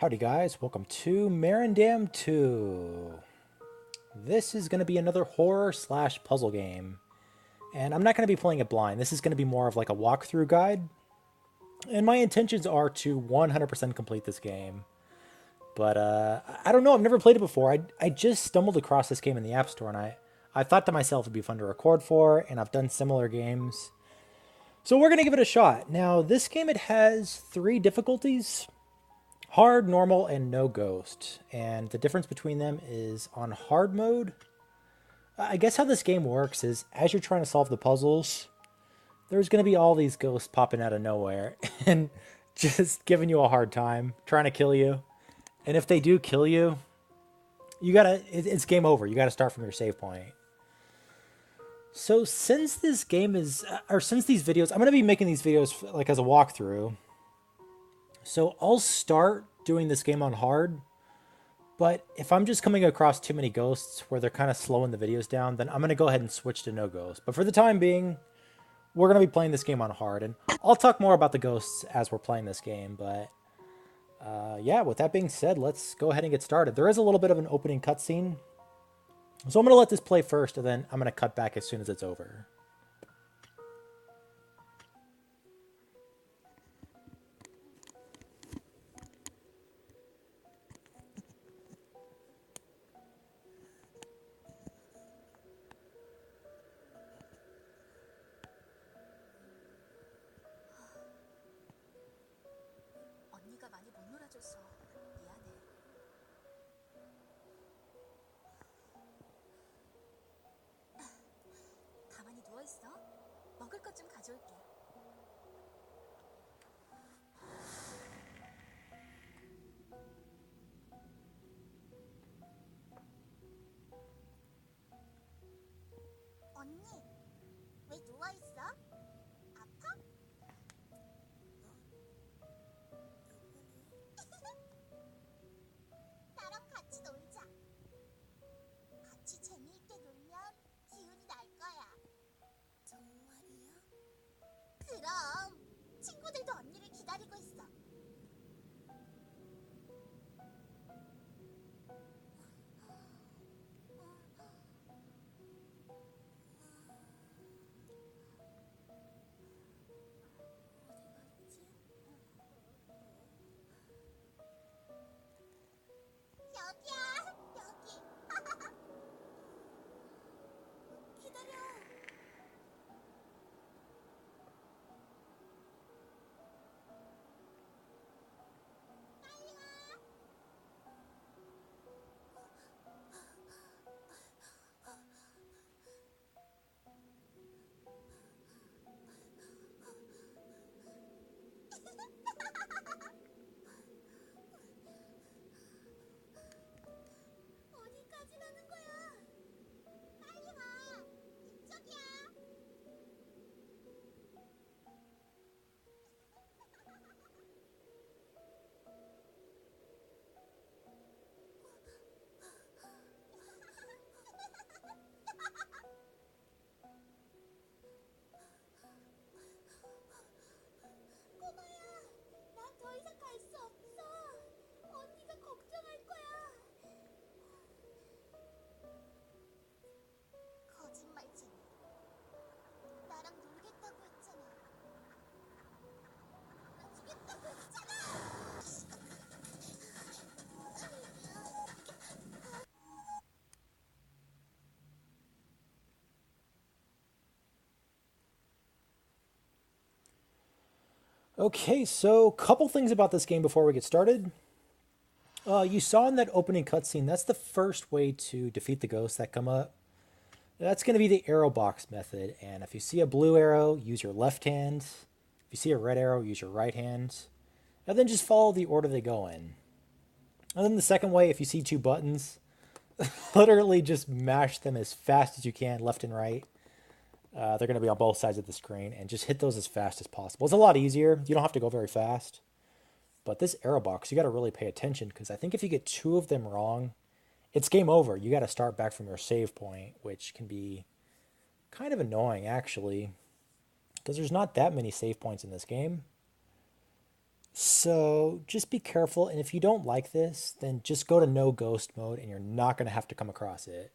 Howdy guys, welcome to Merendam 2. This is going to be another horror slash puzzle game. And I'm not going to be playing it blind. This is going to be more of like a walkthrough guide. And my intentions are to 100% complete this game. But I don't know, I've never played it before. I just stumbled across this game in the App Store and I thought to myself it'd be fun to record for, and I've done similar games. So we're going to give it a shot. Now, this game, it has 3 difficulties. Hard, normal, and no ghost. And the difference between them is on hard mode. I guess how this game works is as you're trying to solve the puzzles, there's going to be all these ghosts popping out of nowhere and just giving you a hard time, trying to kill you. And if they do kill you, it's game over. You gotta start from your save point. So since this game is, or since these videos, I'm going to be making these videos like as a walkthrough. So I'll start doing this game on hard, but if I'm just coming across too many ghosts where they're kind of slowing the videos down, then I'm going to go ahead and switch to no ghost. But for the time being, we're going to be playing this game on hard, and I'll talk more about the ghosts as we're playing this game. But yeah, with that being said, let's go ahead and get started. There is a little bit of an opening cutscene, so I'm going to let this play first, and then I'm going to cut back as soon as it's over. 언니가 많이 못 놀아줘서 미안해. 가만히 누워 있어. 먹을 것 좀 가져올게. 언니, 왜 누워 있어? 아파? 나랑 같이 놀자. 같이 재미있게 놀면 기운이 날 거야. 정말이야? 그럼 친구들도 언니를 기다리고 있어. 여기야, 여기. 기다려. 빨리 와. 어디까지 가는 거야? 빨리 와. 이쪽이야. 꼬마야, 난 더 이상 갈 수 없어. 언니가 걱정할 거야. 거짓말쟁이. 나랑 놀겠다고 했잖아. 놀아주겠다고 했잖아. Okay, so couple things about this game before we get started. You saw in that opening cutscene, that's the first way to defeat the ghosts that come up. That's going to be the arrow box method, and if you see a blue arrow, use your left hand. If you see a red arrow, use your right hand. And then just follow the order they go in. And then the second way, if you see 2 buttons, literally just mash them as fast as you can, left and right. They're going to be on both sides of the screen, and just hit those as fast as possible. It's a lot easier. You don't have to go very fast. But this arrow box, you got to really pay attention, because I think if you get 2 of them wrong, it's game over. You got to start back from your save point, which can be kind of annoying, actually, because there's not that many save points in this game. So just be careful, and if you don't like this, then just go to no ghost mode and you're not going to have to come across it,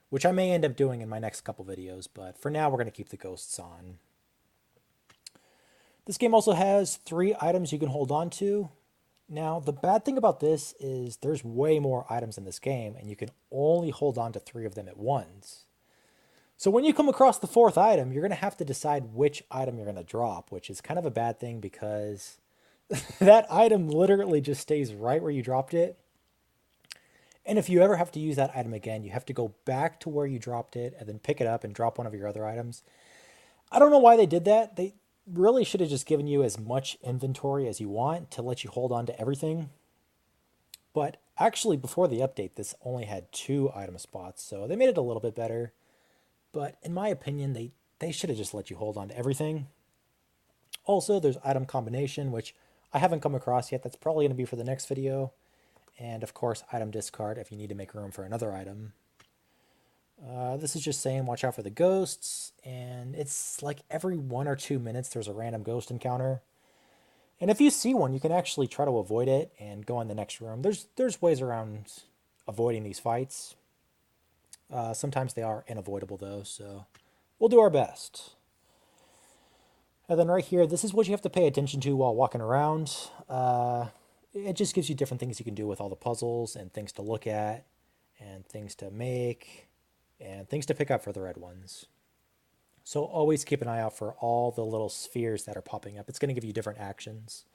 which I may end up doing in my next couple videos, but for now we're going to keep the ghosts on. This game also has 3 items you can hold on to. Now, the bad thing about this is there's way more items in this game, and you can only hold on to 3 of them at once. So when you come across the 4th item, you're going to have to decide which item you're going to drop, which is kind of a bad thing because that item literally just stays right where you dropped it. And if you ever have to use that item again, you have to go back to where you dropped it and then pick it up and drop one of your other items. I don't know why they did that. They really should have just given you as much inventory as you want to let you hold on to everything. But actually, before the update, this only had 2 item spots, so they made it a little bit better. But in my opinion, they should have just let you hold on to everything. Also, there's item combination, which I haven't come across yet. That's probably going to be for the next video. And of course, item discard if you need to make room for another item. This is just saying watch out for the ghosts, and it's like every 1 or 2 minutes there's a random ghost encounter. And if you see one, you can actually try to avoid it and go in the next room. There's ways around avoiding these fights. Sometimes they are unavoidable though, so we'll do our best. And then right here, this is what you have to pay attention to while walking around. It just gives you different things you can do with all the puzzles and things to look at and things to make and things to pick up for the red ones. So always keep an eye out for all the little spheres that are popping up. It's going to give you different actions.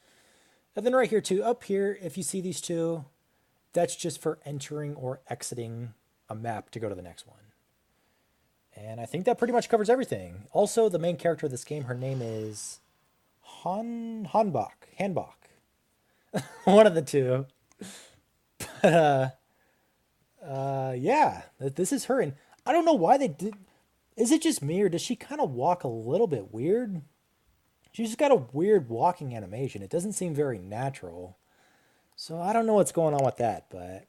And then right here too, up here, if you see these 2, that's just for entering or exiting a map to go to the next one. And I think that pretty much covers everything. Also, the main character of this game, her name is Hanbach. One of the 2. But, yeah, this is her. And I don't know why they did. Is it just me, or does she kind of walk a little bit weird? She's just got a weird walking animation. It doesn't seem very natural. So I don't know what's going on with that. But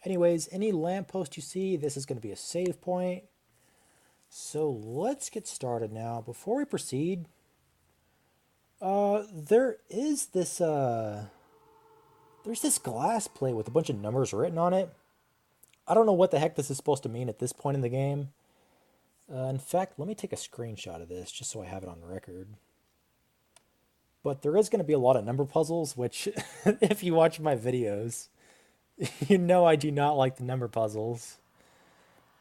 anyways, any lamppost you see, this is going to be a save point. So let's get started now. Before we proceed, there is this, there's this glass plate with a bunch of numbers written on it. I don't know what the heck this is supposed to mean at this point in the game. In fact, let me take a screenshot of this just so I have it on record. But there is going to be a lot of number puzzles, which, if you watch my videos, you know I do not like the number puzzles.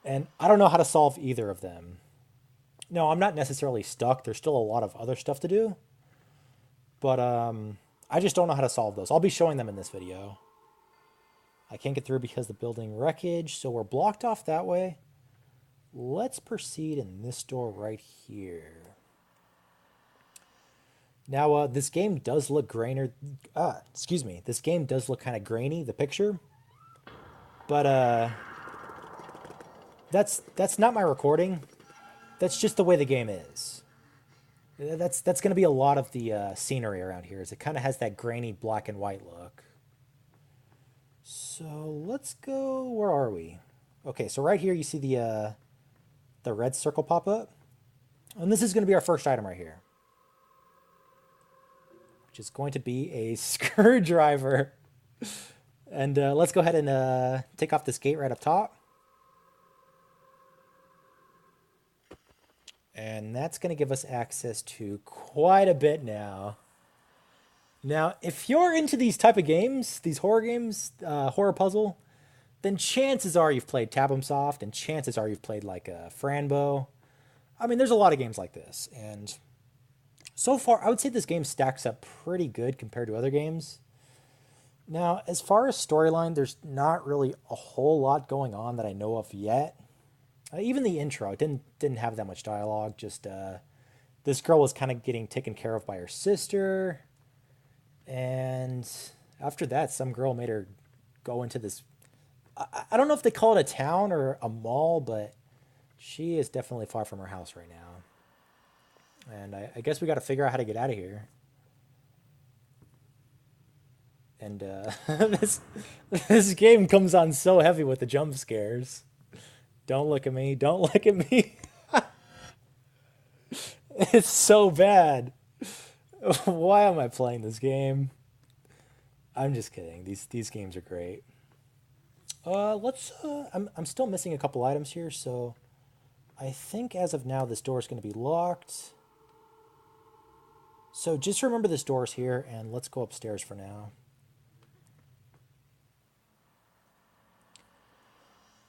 And I don't know how to solve either of them. No, I'm not necessarily stuck. There's still a lot of other stuff to do. But I just don't know how to solve those. I'll be showing them in this video. I can't get through because of the building wreckage, so we're blocked off that way. Let's proceed in this door right here. Now, this game does look grainer. Excuse me. This game does look kind of grainy, the picture. But that's not my recording. That's just the way the game is. That's going to be a lot of the scenery around here. Is it kind of has that grainy black and white look. So let's go. Where are we? Okay, so right here you see the red circle pop up, and this is going to be our first item right here, which is going to be a screwdriver. And let's go ahead and take off this gate right up top. And that's going to give us access to quite a bit now. Now, if you're into these type of games, these horror games, horror puzzle, then chances are you've played Tabum Soft, and chances are you've played like Franbo. I mean, there's a lot of games like this, and so far, I would say this game stacks up pretty good compared to other games. Now, as far as storyline, there's not really a whole lot going on that I know of yet. Even the intro didn't have that much dialogue. Just this girl was kind of getting taken care of by her sister, and after that, some girl made her go into this. I don't know if they call it a town or a mall, but she is definitely far from her house right now. And I guess we got to figure out how to get out of here. And this game comes on so heavy with the jump scares. Don't look at me. Don't look at me. It's so bad. Why am I playing this game? I'm just kidding. These games are great. Let's. I'm still missing a couple items here, so I think as of now this door is going to be locked. So just remember this door's here, and let's go upstairs for now.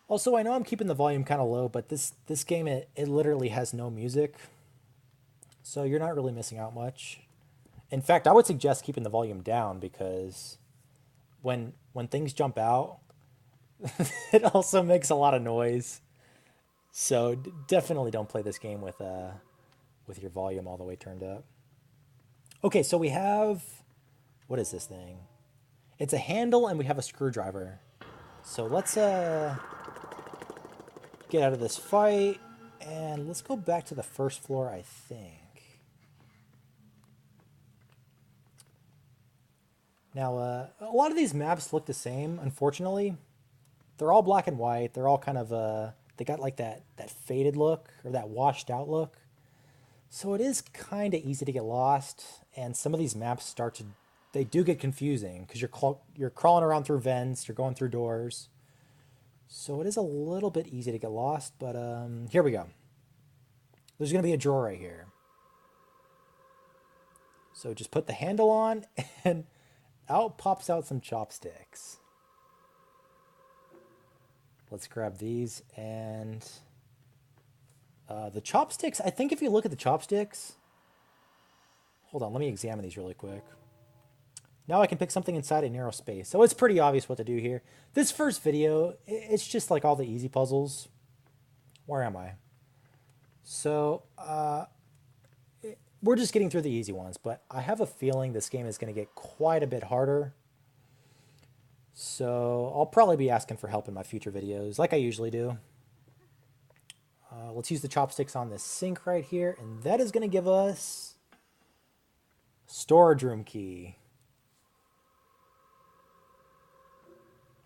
Also, I know I'm keeping the volume kind of low, but this game it literally has no music, so you're not really missing out much. In fact, I would suggest keeping the volume down because when things jump out, it also makes a lot of noise. So definitely don't play this game with your volume all the way turned up. Okay, so we have what is this thing? It's a handle and we have a screwdriver. So let's get out of this fight and let's go back to the first floor, I think. Now, a lot of these maps look the same, unfortunately. They're all black and white. They're all kind of they got like that faded look or that washed out look. So it is kind of easy to get lost, and some of these maps they do get confusing because you're crawling around through vents, you're going through doors. So it is a little bit easy to get lost, but here we go. There's going to be a drawer right here. So just put the handle on and out pops out some chopsticks. Let's grab these and the chopsticks. I think if you look at the chopsticks, hold on, let me examine these really quick. Now I can pick something inside a narrow space. So it's pretty obvious what to do here. This first video, it's just like all the easy puzzles. Where am I? So we're just getting through the easy ones, but I have a feeling this game is going to get quite a bit harder. So I'll probably be asking for help in my future videos, like I usually do. Let's use the chopsticks on this sink right here, and that is going to give us storage room key.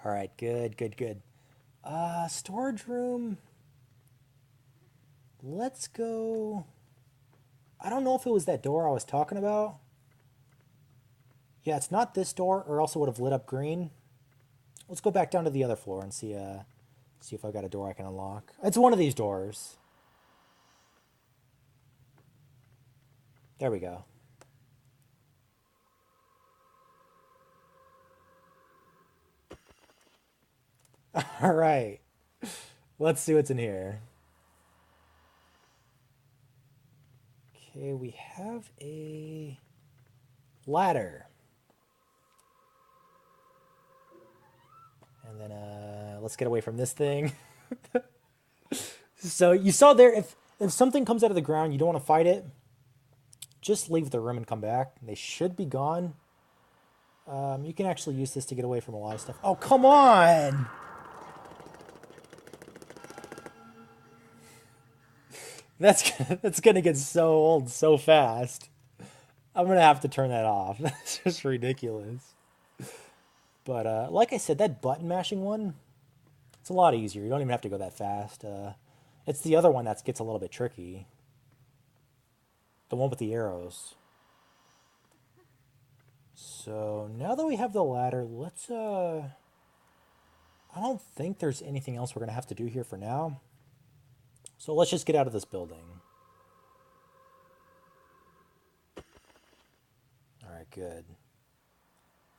All right, good, good, good. Storage room. Let's go. I don't know if it was that door I was talking about. Yeah, it's not this door, or else it would have lit up green. Let's go back down to the other floor and see if I've got a door I can unlock. It's one of these doors. There we go. All right. Let's see what's in here. Okay, we have a ladder. And then let's get away from this thing. So you saw there, if something comes out of the ground, you don't want to fight it, just leave the room and come back. They should be gone. You can actually use this to get away from a lot of stuff. Oh, come on! That's gonna get so old so fast. I'm gonna have to turn that off. That's just ridiculous. But like I said, that button mashing one, it's a lot easier. You don't even have to go that fast. It's the other one that gets a little bit tricky. The one with the arrows. So now that we have the ladder, let's I don't think there's anything else we're gonna have to do here for now. So let's just get out of this building. All right, good.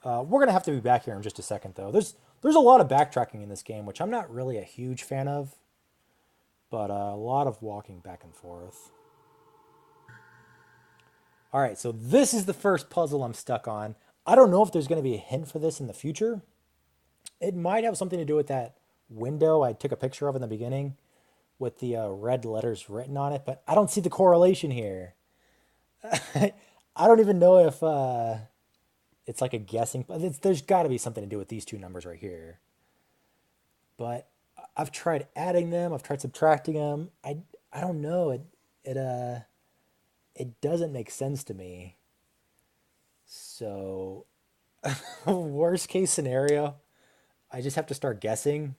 We're gonna have to be back here in just a second, though. There's a lot of backtracking in this game, which I'm not really a huge fan of, but a lot of walking back and forth. All right, so this is the first puzzle I'm stuck on. I don't know if there's going to be a hint for this in the future. It might have something to do with that window I took a picture of in the beginning with the red letters written on it, but I don't see the correlation here. I don't even know if it's like a guessing, but there's got to be something to do with these two numbers right here. But I've tried adding them, I've tried subtracting them. I don't know. It doesn't make sense to me. So, worst case scenario, I just have to start guessing.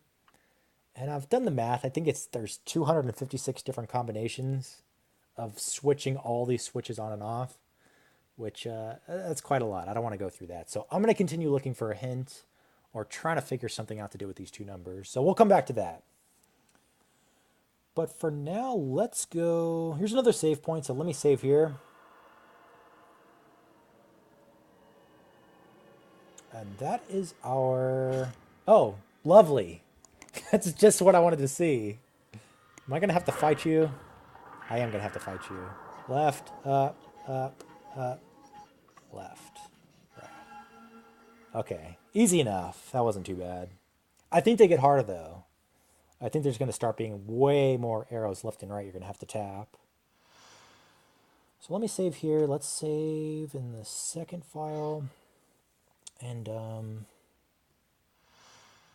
And I've done the math. I think there's 256 different combinations of switching all these switches on and off. which that's quite a lot. I don't want to go through that. So I'm going to continue looking for a hint or trying to figure something out to do with these two numbers. So we'll come back to that. But for now, let's go. Here's another save point. So let me save here. And that is our... Oh, lovely. That's just what I wanted to see. Am I going to have to fight you? I am going to have to fight you. Left, up, left. Right. Okay, easy enough. That wasn't too bad. I think they get harder, though. I think there's going to start being way more arrows left and right you're going to have to tap. So let me save here. Let's save in the second file. And how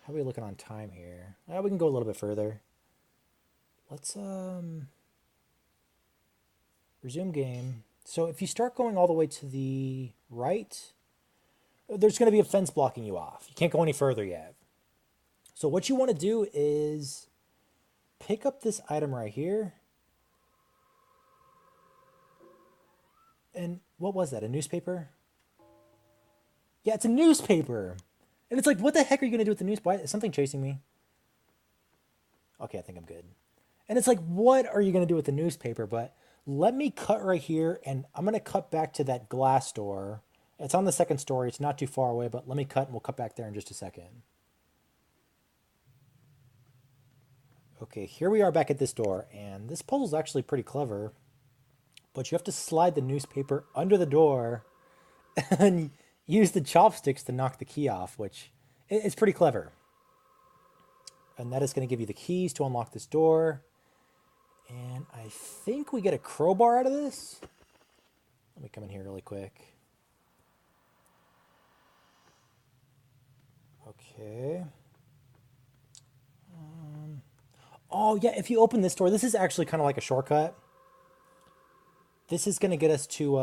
are we looking on time here? We can go a little bit further. Let's resume game. So if you start going all the way to the right, there's going to be a fence blocking you off. You can't go any further yet. So what you want to do is pick up this item right here. And what was that? A newspaper? Yeah, it's a newspaper. And it's like, what the heck are you going to do with the newspaper? Is something chasing me? Okay, I think I'm good. And it's like, what are you going to do with the newspaper? But let me cut right here, and I'm going to cut back to that glass door. It's on the second story. It's not too far away, but let me cut, and we'll cut back there in just a second. Okay, here we are back at this door, and this puzzle's actually pretty clever. But you have to slide the newspaper under the door and use the chopsticks to knock the key off, which is pretty clever. And that is going to give you the keys to unlock this door. And I think we get a crowbar out of this. Let me come in here really quick. Okay. Oh, yeah, if you open this door, this is actually kind of like a shortcut. This is going to get us to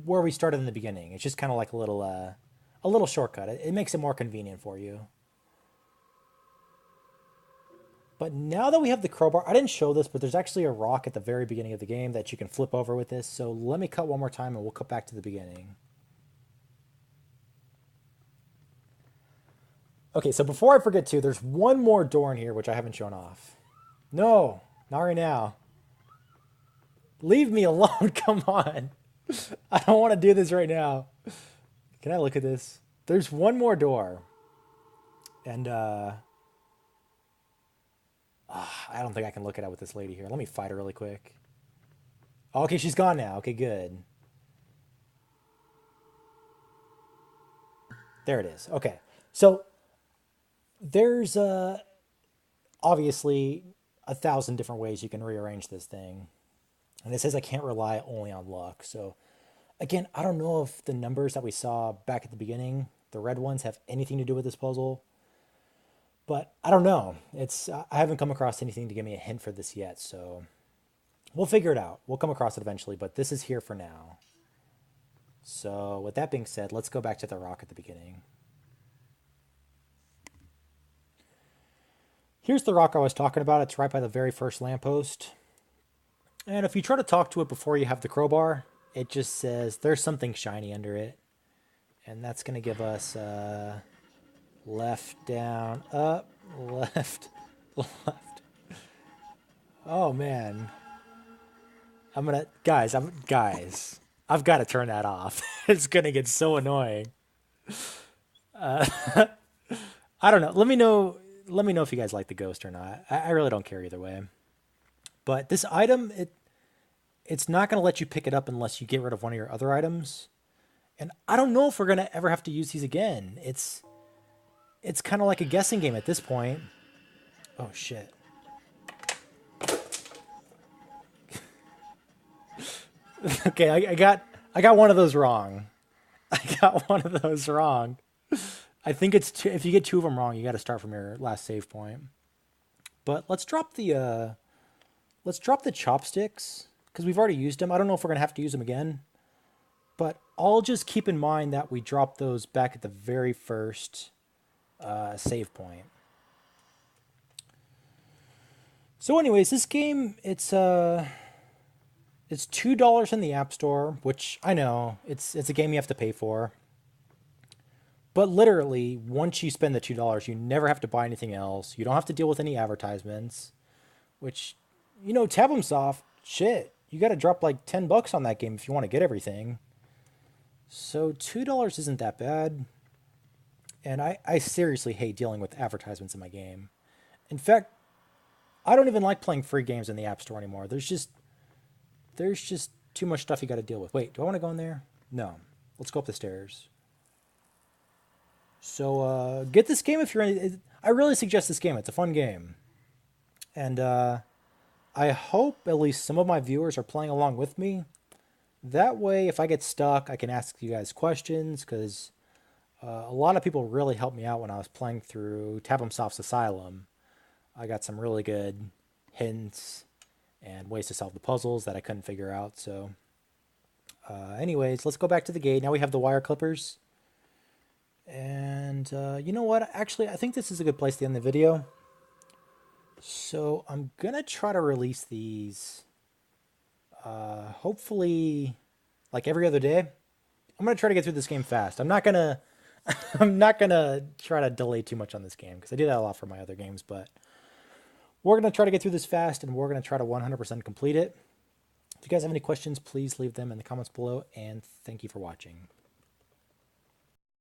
where we started in the beginning. It's just kind of like a little shortcut. It makes it more convenient for you. But now that we have the crowbar, I didn't show this, but there's actually a rock at the very beginning of the game that you can flip over with this. So let me cut one more time and we'll cut back to the beginning. Okay, so before I forget too, there's one more door in here which I haven't shown off. No, not right now. Leave me alone, come on. I don't want to do this right now. Can I look at this? There's one more door. And I don't think I can look at it with this lady here. Let me fight her really quick. Oh, okay, she's gone now. Okay, good. There it is. Okay. So there's obviously 1,000 different ways you can rearrange this thing. And it says I can't rely only on luck. So again, I don't know if the numbers that we saw back at the beginning, the red ones, have anything to do with this puzzle. But I don't know. I haven't come across anything to give me a hint for this yet, so we'll figure it out. We'll come across it eventually, but this is here for now. So with that being said, let's go back to the rock at the beginning. Here's the rock I was talking about. It's right by the very first lamppost. And if you try to talk to it before you have the crowbar, it just says there's something shiny under it. And that's going to give us left, down, up, left, left. Oh, man. Guys, I've got to turn that off. It's going to get so annoying. I don't know. Let me know if you guys like the ghost or not. I really don't care either way. But this item, it's not going to let you pick it up unless you get rid of one of your other items. And I don't know if we're going to ever have to use these again. It's kind of like a guessing game at this point. Oh, shit. Okay, I got one of those wrong. I got one of those wrong. I think it's two, if you get two of them wrong, you got to start from your last save point. But let's drop the chopsticks because we've already used them. I don't know if we're gonna have to use them again, but I'll just keep in mind that we dropped those back at the very first save point. So, anyways, this game it's It's $2 in the App Store, which I know it's a game you have to pay for. But literally, once you spend the $2, you never have to buy anything else. You don't have to deal with any advertisements, which, Tab 'em soft, shit. You got to drop like $10 on that game if you want to get everything. So $2 isn't that bad. And I seriously hate dealing with advertisements in my game. In fact, I don't even like playing free games in the App Store anymore. There's just too much stuff you got to deal with. Wait, do I want to go in there? No. Let's go up the stairs. So get this game if you're in. I really suggest this game. It's a fun game, and I hope at least some of my viewers are playing along with me. That way, if I get stuck, I can ask you guys questions because a lot of people really helped me out when I was playing through Tabumsoft's Asylum. I got some really good hints and ways to solve the puzzles that I couldn't figure out. So, anyways, let's go back to the gate. Now we have the wire clippers. And you know what? Actually, I think this is a good place to end the video. So I'm going to try to release these hopefully like every other day. I'm going to try to get through this game fast. I'm not going to I'm not going to try to delay too much on this game because I do that a lot for my other games, but we're going to try to get through this fast and we're going to try to 100% complete it. If you guys have any questions, please leave them in the comments below and thank you for watching.